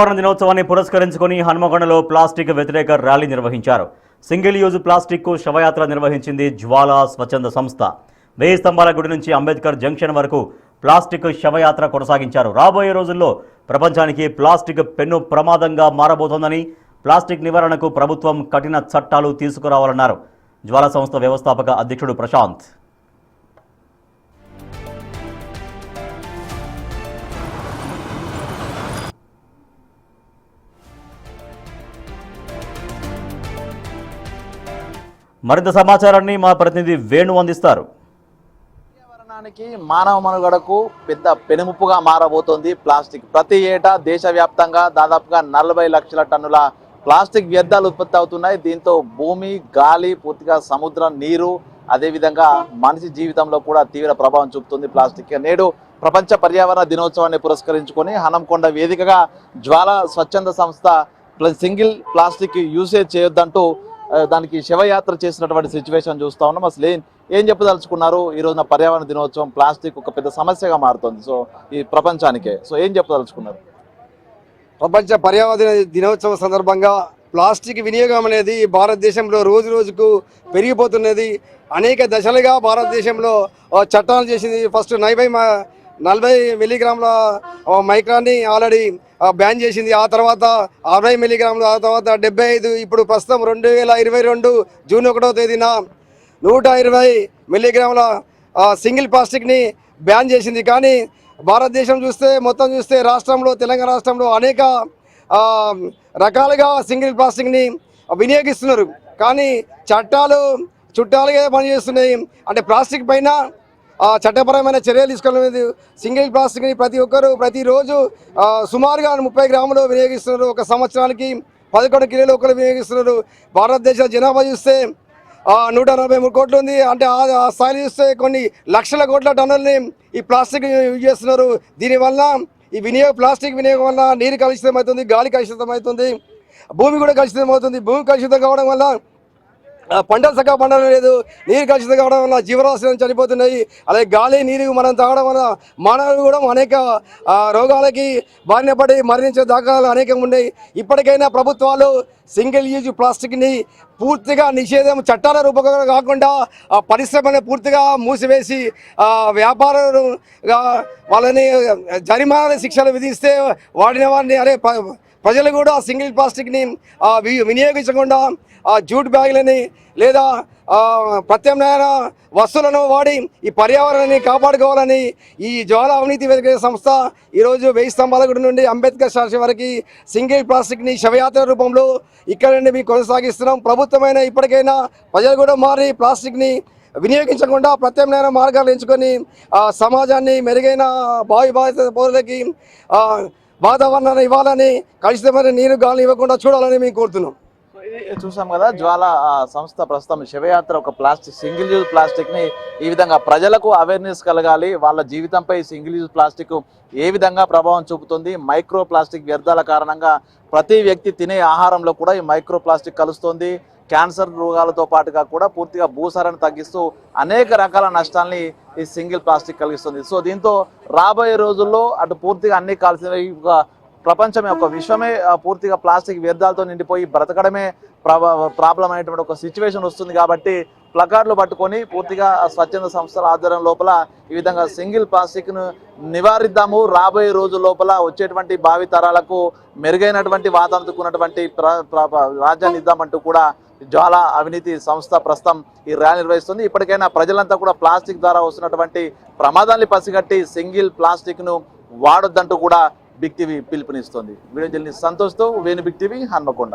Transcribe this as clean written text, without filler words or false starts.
పర్యావరణ దినోత్సవాన్ని పురస్కరించుకొని హన్మకొండలో ప్లాస్టిక్ వ్యతిరేక ర్యాలీ నిర్వహించారు. సింగిల్ యూజ్ ప్లాస్టిక్ కు శవయాత్ర నిర్వహించింది జ్వాల స్వచ్ఛంద సంస్థ. 1000 స్తంభాల గుడి నుంచి అంబేద్కర్ జంక్షన్ వరకు ప్లాస్టిక్ శవయాత్ర కొనసాగించారు. రాబోయే రోజుల్లో ప్రపంచానికి ప్లాస్టిక్ పెను ప్రమాదంగా మారబోతోందని, ప్లాస్టిక్ నివారణకు ప్రభుత్వం కఠిన చట్టాలు తీసుకురావాలన్నారు జ్వాల సంస్థ వ్యవస్థాపక అధ్యక్షుడు ప్రశాంత్. మరింత సమాచారాన్ని మా ప్రతినిధి వేణు అందిస్తారు. పర్యావరణానికి మానవ మనుగడకు పెద్ద పెనుముప్పుగా మారబోతోంది ప్లాస్టిక్. ప్రతి ఏటా దేశవ్యాప్తంగా దాదాపుగా 40 లక్షల టన్నుల ప్లాస్టిక్ వ్యర్థాలు ఉత్పత్తి అవుతున్నాయి. దీంతో భూమి, గాలి, పూర్తిగా సముద్రం, నీరు, అదేవిధంగా మనిషి జీవితంలో కూడా తీవ్ర ప్రభావం చూపుతుంది ప్లాస్టిక్. నేడు ప్రపంచ పర్యావరణ దినోత్సవాన్ని పురస్కరించుకొని హన్మకొండ వేదికగా జ్వాల స్వచ్ఛంద సంస్థ సింగిల్ ప్లాస్టిక్ యూసేజ్ చేయొద్దంటూ దానికి శవయాత్ర చేసినటువంటి సిచ్యువేషన్ చూస్తూ ఉన్నాం. అసలు ఏం చెప్పదలుచుకున్నారు? ఈ రోజున పర్యావరణ దినోత్సవం, ప్లాస్టిక్ ఒక పెద్ద సమస్యగా మారుతుంది సో ఈ ప్రపంచానికే. సో ఏం చెప్పదలుచుకున్నారు? ప్రపంచ పర్యావరణ దినోత్సవం సందర్భంగా ప్లాస్టిక్ వినియోగం అనేది భారతదేశంలో రోజు రోజుకు పెరిగిపోతున్నది. అనేక దశలుగా భారతదేశంలో చట్టాలు చేసింది. ఫస్ట్ 40 మిల్లీగ్రాముల మైక్రాన్ని ఆల్రెడీ బ్యాన్ చేసింది. ఆ తర్వాత 60 మిల్లీగ్రాములు, ఆ తర్వాత 75, ఇప్పుడు ప్రస్తుతం 2022 జూన్ 1వ తేదీన 120 మిల్లీగ్రాముల సింగిల్ ప్లాస్టిక్ని బ్యాన్ చేసింది. కానీ భారతదేశం మొత్తం చూస్తే రాష్ట్రంలో, తెలంగాణ రాష్ట్రంలో అనేక రకాలుగా సింగిల్ ప్లాస్టిక్ని వినియోగిస్తున్నారు. కానీ చట్టాలు చుట్టాలుగా పనిచేస్తున్నాయి. అంటే ప్లాస్టిక్ పైన చట్టపరమైన చర్యలు తీసుకోలేదు. సింగిల్ ప్లాస్టిక్ని ప్రతి ఒక్కరు ప్రతిరోజు సుమారుగా 30 గ్రాములు వినియోగిస్తున్నారు. ఒక సంవత్సరానికి 11 కిలోలు ఒకరు వినియోగిస్తున్నారు. భారతదేశ జనాభా చూస్తే 143 కోట్లు ఉంది. అంటే ఆ స్థాయిలో చూస్తే కొన్ని లక్షల కోట్ల టన్నులని ఈ ప్లాస్టిక్ యూజ్ చేస్తున్నారు. దీనివల్ల ఈ ప్లాస్టిక్ వినియోగం వల్ల నీరు కలుషితం అవుతుంది, గాలి కలుషితం అవుతుంది, భూమి కూడా కలుషితం అవుతుంది. భూమి కలుషితం కావడం వల్ల పంటలు చక్కగా పండడం లేదు, నీరు కలుషితం కావడం వల్ల జీవరాశులు చనిపోతున్నాయి. అలాగే గాలి, నీరు మనం తాగడం వల్ల మానవులు కూడా అనేక రోగాలకి బారిన పడి మరణించే దాఖలాలు అనేకం ఉన్నాయి. ఇప్పటికైనా ప్రభుత్వాలు సింగిల్ యూజ్ ప్లాస్టిక్ని పూర్తిగా నిషేధం, చట్టాల రూపంగా కాకుండా పరిశ్రమని పూర్తిగా మూసివేసి వ్యాపారులుగా వాళ్ళని జరిమానా శిక్షలు విధిస్తే వాడిన వారిని ప్రజలు కూడా సింగిల్ ప్లాస్టిక్ని వినియోగించకుండా జూట్ బ్యాగులని లేదా ప్రత్యామ్నాయ వస్తువులను వాడి ఈ పర్యావరణాన్ని కాపాడుకోవాలని ఈ జ్వాల అవినీతి వ్యతిరేక సంస్థ ఈరోజు 1000 స్తంభాల గుడి నుండి అంబేద్కర్ స్టాచ్యూ వరకు సింగిల్ ప్లాస్టిక్ని శవయాత్ర రూపంలో ఇక్కడ నుండి మేము కొనసాగిస్తున్నాం. ప్రభుత్వమైన ఇప్పటికైనా ప్రజలు కూడా మారి ప్లాస్టిక్ని వినియోగించకుండా ప్రత్యామ్నాయ మార్గాలు ఎంచుకొని సమాజాన్ని మెరుగైన భావిత పౌరులకి వాతావరణాన్ని ఇవ్వాలని, కలుషితమైన నీరు, గాలి ఇవ్వకుండా చూడాలని మేము కోరుతున్నాం. చూసాం కదా, జ్వాల సంస్థ ప్రస్తుతం శవయాత్ర ఒక సింగిల్ యూజ్ ప్లాస్టిక్ ని ఈ విధంగా ప్రజలకు అవేర్నెస్ కలగాలి. వాళ్ళ జీవితంపై సింగిల్ యూజ్ ప్లాస్టిక్ ఏ విధంగా ప్రభావం చూపుతుంది, మైక్రో ప్లాస్టిక్ వ్యర్థాల కారణంగా ప్రతి వ్యక్తి తినే ఆహారంలో కూడా ఈ మైక్రో ప్లాస్టిక్ కలుస్తుంది. క్యాన్సర్ రోగాలతో పాటుగా కూడా పూర్తిగా భూసారాన్ని తగ్గిస్తూ అనేక రకాల నష్టాలని ఈ సింగిల్ ప్లాస్టిక్ కలిగిస్తుంది. సో దీంతో రాబోయే రోజుల్లో అటు పూర్తిగా అన్ని కాల్సినవి, ప్రపంచమే, ఒక విశ్వమే పూర్తిగా ప్లాస్టిక్ వ్యర్థాలతో నిండిపోయి బ్రతకడమే ప్రాబ్లం అనేటువంటి ఒక సిచ్యువేషన్ వస్తుంది. కాబట్టి ప్లకార్డులు పట్టుకొని పూర్తిగా స్వచ్ఛంద సంస్థల ఆధ్వర్యం లోపల ఈ విధంగా సింగిల్ ప్లాస్టిక్ను నివారిద్దాము. రాబోయే రోజు లోపల వచ్చేటువంటి భావి తరాలకు మెరుగైనటువంటి వాతావరణకున్నటువంటి రాజ్యాన్ని ఇద్దామంటూ కూడా జ్వాల అవినీతి సంస్థ ప్రస్తుతం ఈ ర్యాలీ నిర్వహిస్తుంది. ఇప్పటికైనా ప్రజలంతా కూడా ప్లాస్టిక్ ద్వారా వస్తున్నటువంటి ప్రమాదాన్ని పసిగట్టి సింగిల్ ప్లాస్టిక్ను వాడొద్దంటూ కూడా బిగ్ టీవీ పిలుపునిస్తుంది. వీడియో జర్నలిస్ట్ సంతోష్తో వేణు, బిగ్ టీవీ, హన్మకొండ.